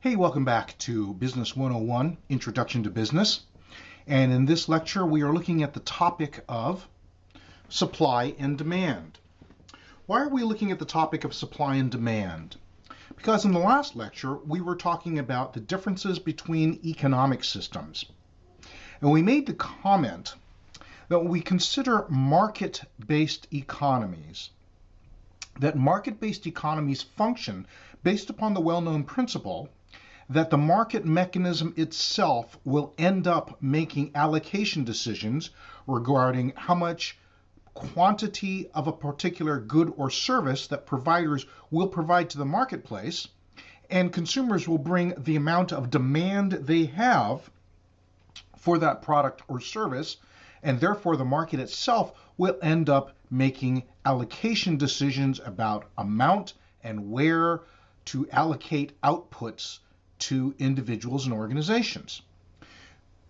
Hey, welcome back to Business 101, Introduction to Business. And in this lecture, we are looking at the topic of supply and demand. Why are we looking at the topic of supply and demand? Because in the last lecture, we were talking about the differences between economic systems. And we made the comment that when we consider market-based economies, that market-based economies function based upon the well-known principle that the market mechanism itself will end up making allocation decisions regarding how much quantity of a particular good or service that providers will provide to the marketplace, and consumers will bring the amount of demand they have for that product or service, and therefore the market itself will end up making allocation decisions about amount and where to allocate outputs to individuals and organizations.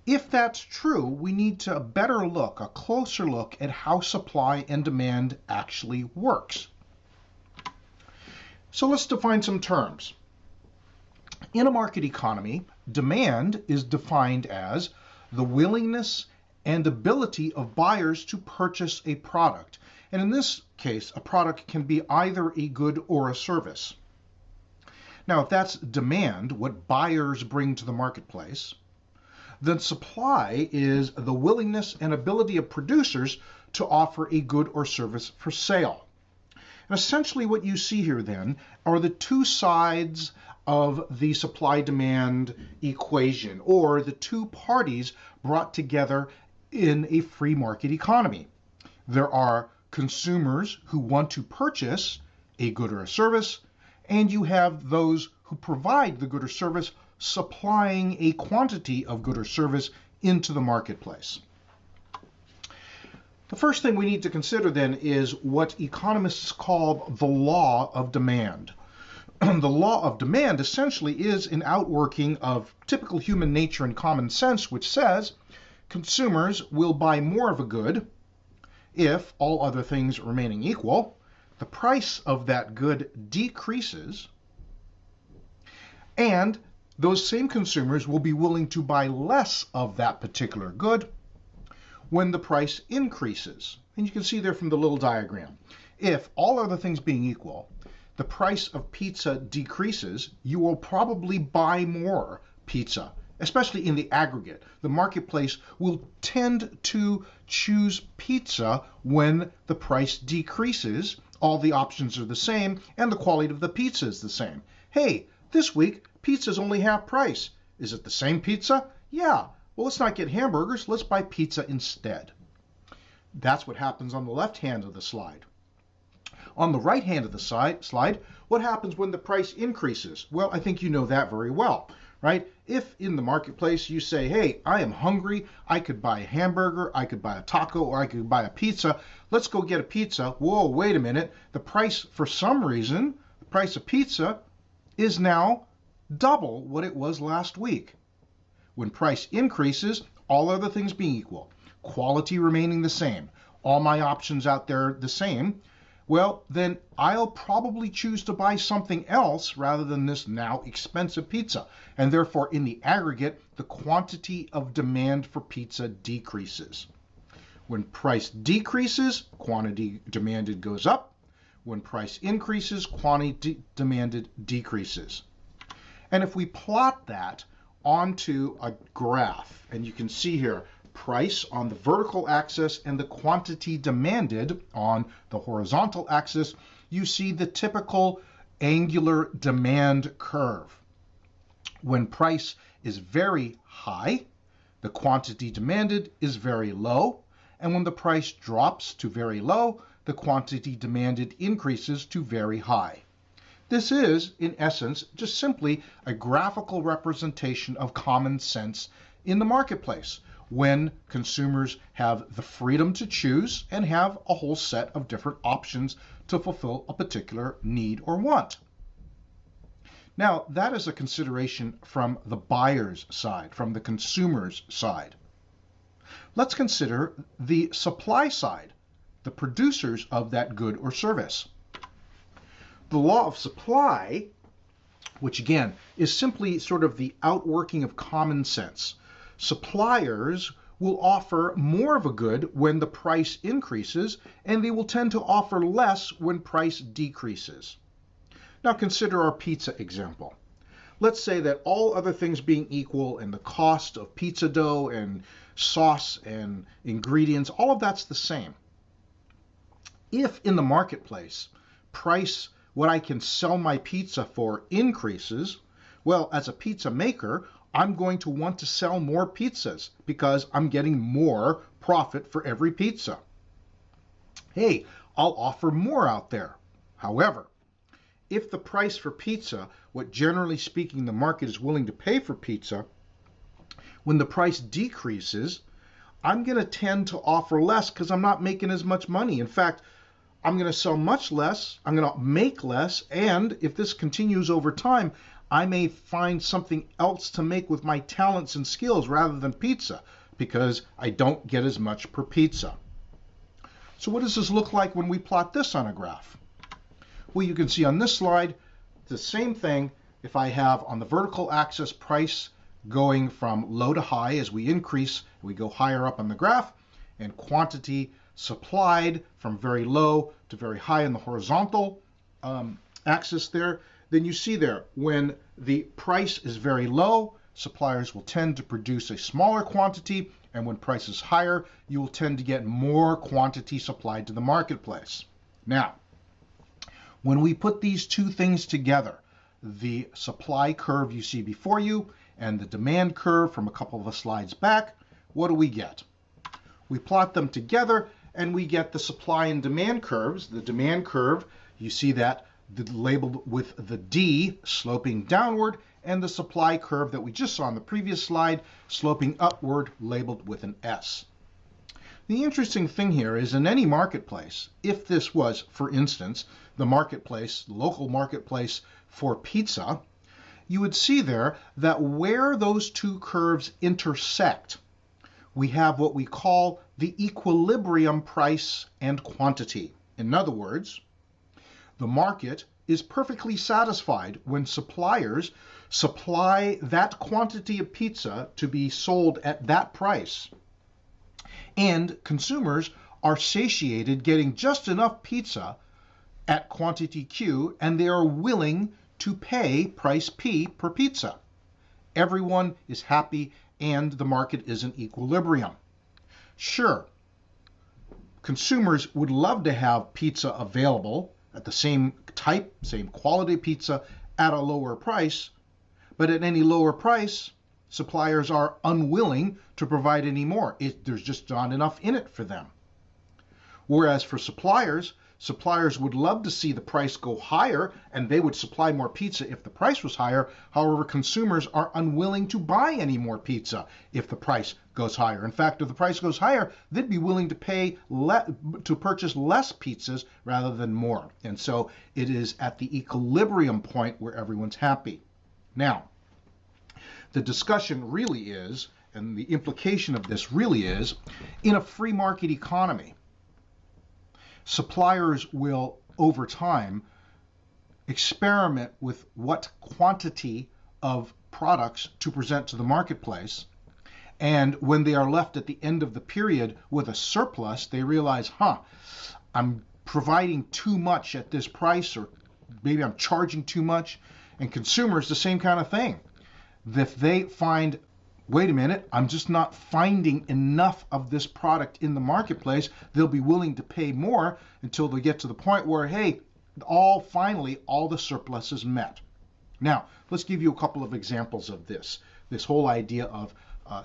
If that's true, we need to a closer look at how supply and demand actually works. So let's define some terms. In a market economy, demand is defined as the willingness and ability of buyers to purchase a product. And in this case, a product can be either a good or a service. Now, if that's demand, what buyers bring to the marketplace, then supply is the willingness and ability of producers to offer a good or service for sale. And essentially what you see here then are the two sides of the supply-demand equation, or the two parties brought together in a free market economy. There are consumers who want to purchase a good or a service, and you have those who provide the good or service supplying a quantity of good or service into the marketplace. The first thing we need to consider then is what economists call the law of demand. The law of demand essentially is an outworking of typical human nature and common sense, which says consumers will buy more of a good if, all other things remaining equal, the price of that good decreases, and those same consumers will be willing to buy less of that particular good when the price increases. And you can see there from the little diagram, if all other things being equal, the price of pizza decreases, you will probably buy more pizza, especially in the aggregate. The marketplace will tend to choose pizza when the price decreases. All the options are the same, and the quality of the pizza is the same. Hey, this week, pizza's only half price. Is it the same pizza? Yeah. Well, let's not get hamburgers. Let's buy pizza instead. That's what happens on the left hand of the slide. On the right hand of the slide, what happens when the price increases? Well, I think you know that very well, right? If in the marketplace you say, hey, I am hungry, I could buy a hamburger, I could buy a taco, or I could buy a pizza. Let's go get a pizza. Whoa, wait a minute. The price, for some reason, the price of pizza is now double what it was last week. When price increases, all other things being equal, quality remaining the same, all my options out there the same, well, then I'll probably choose to buy something else rather than this now expensive pizza. And therefore, in the aggregate, the quantity of demand for pizza decreases. When price decreases, quantity demanded goes up. When price increases, quantity demanded decreases. And if we plot that onto a graph, and you can see here, price on the vertical axis and the quantity demanded on the horizontal axis, you see the typical angular demand curve. When price is very high, the quantity demanded is very low, and when the price drops to very low, the quantity demanded increases to very high. This is, in essence, just simply a graphical representation of common sense in the marketplace, when consumers have the freedom to choose and have a whole set of different options to fulfill a particular need or want. Now, that is a consideration from the buyer's side, from the consumer's side. Let's consider the supply side, the producers of that good or service. The law of supply which again is simply sort of the outworking of common sense. Suppliers will offer more of a good when the price increases, and they will tend to offer less when price decreases. Now consider our pizza example. Let's say that all other things being equal and the cost of pizza dough and sauce and ingredients, all of that's the same. If in the marketplace price, what I can sell my pizza for, increases, well, as a pizza maker, I'm going to want to sell more pizzas because I'm getting more profit for every pizza. Hey, I'll offer more out there. However, if the price for pizza, what generally speaking the market is willing to pay for pizza, when the price decreases, I'm going to tend to offer less because I'm not making as much money. In fact, I'm going to sell much less, I'm going to make less, and if this continues over time, I may find something else to make with my talents and skills rather than pizza because I don't get as much per pizza. So what does this look like when we plot this on a graph? Well, you can see on this slide the same thing. If I have on the vertical axis price going from low to high as we increase, we go higher up on the graph, and quantity supplied from very low to very high in the horizontal axis there, then you see there when the price is very low, suppliers will tend to produce a smaller quantity, and when price is higher, you will tend to get more quantity supplied to the marketplace. Now, when we put these two things together, the supply curve you see before you and the demand curve from a couple of the slides back, what do we get? We plot them together and we get the supply and demand curves. The demand curve, you see that labeled with the D sloping downward, and the supply curve that we just saw on the previous slide sloping upward, labeled with an S. The interesting thing here is in any marketplace, if this was, for instance, the marketplace, local marketplace for pizza, you would see there that where those two curves intersect, we have what we call the equilibrium price and quantity. In other words, the market is perfectly satisfied when suppliers supply that quantity of pizza to be sold at that price, and consumers are satiated getting just enough pizza at quantity Q, and they are willing to pay price P per pizza. Everyone is happy and the market is in equilibrium. Sure, consumers would love to have pizza available at the same type, same quality pizza at a lower price, but at any lower price, suppliers are unwilling to provide any more. There's just not enough in it for them. Whereas for suppliers would love to see the price go higher, and they would supply more pizza if the price was higher. However, consumers are unwilling to buy any more pizza if the price goes higher. In fact, if the price goes higher, they'd be willing to pay to purchase less pizzas rather than more. And so it is at the equilibrium point where everyone's happy. Now, the discussion really is, and the implication of this really is, in a free market economy, suppliers will, over time, experiment with what quantity of products to present to the marketplace. And when they are left at the end of the period with a surplus, they realize, I'm providing too much at this price, or maybe I'm charging too much. And consumers, the same kind of thing. If they find, wait a minute, I'm just not finding enough of this product in the marketplace, they'll be willing to pay more until they get to the point where, hey, finally all the surplus is met. Now, let's give you a couple of examples of this whole idea of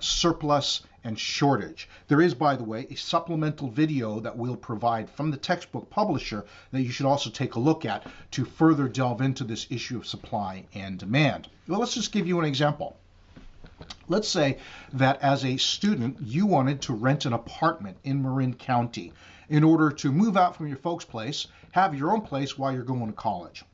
surplus and shortage. There is, by the way, a supplemental video that we'll provide from the textbook publisher that you should also take a look at to further delve into this issue of supply and demand. Well, let's just give you an example. Let's say that as a student, you wanted to rent an apartment in Marin County in order to move out from your folks' place, have your own place while you're going to college.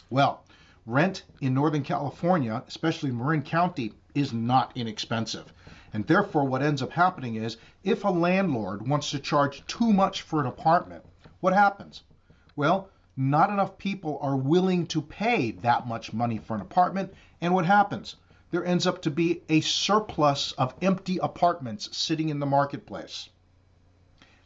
Well, rent in Northern California, especially in Marin County, is not inexpensive. And therefore, what ends up happening is, if a landlord wants to charge too much for an apartment, what happens? Well, not enough people are willing to pay that much money for an apartment. And what happens? There ends up to be a surplus of empty apartments sitting in the marketplace.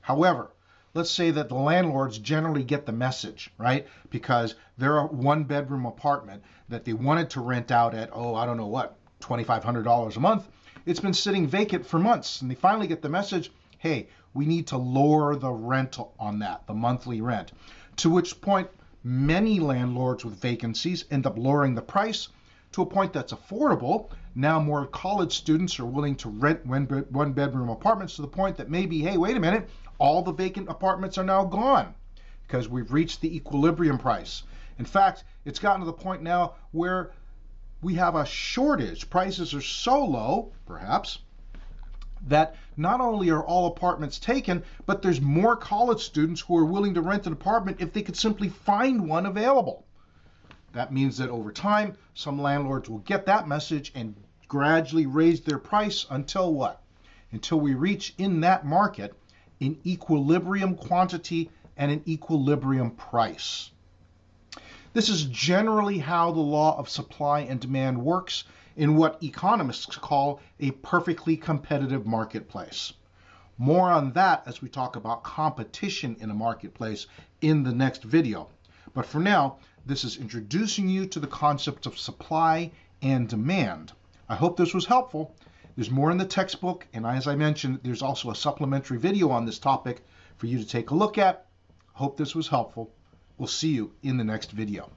However, let's say that the landlords generally get the message, right? Because they're a one-bedroom apartment that they wanted to rent out at, I don't know what, $2,500 a month. It's been sitting vacant for months, and they finally get the message, hey, we need to lower the rental on that, the monthly rent. To which point, many landlords with vacancies end up lowering the price to a point that's affordable. Now more college students are willing to rent one-bedroom apartments to the point that maybe, hey, wait a minute, all the vacant apartments are now gone because we've reached the equilibrium price. In fact, it's gotten to the point now where we have a shortage. Prices are so low, perhaps, that not only are all apartments taken, but there's more college students who are willing to rent an apartment if they could simply find one available. That means that over time, some landlords will get that message and gradually raise their price until what? Until we reach in that market an equilibrium quantity and an equilibrium price. This is generally how the law of supply and demand works in what economists call a perfectly competitive marketplace. More on that as we talk about competition in a marketplace in the next video. But for now, this is introducing you to the concept of supply and demand. I hope this was helpful. There's more in the textbook, and as I mentioned, there's also a supplementary video on this topic for you to take a look at. Hope this was helpful. We'll see you in the next video.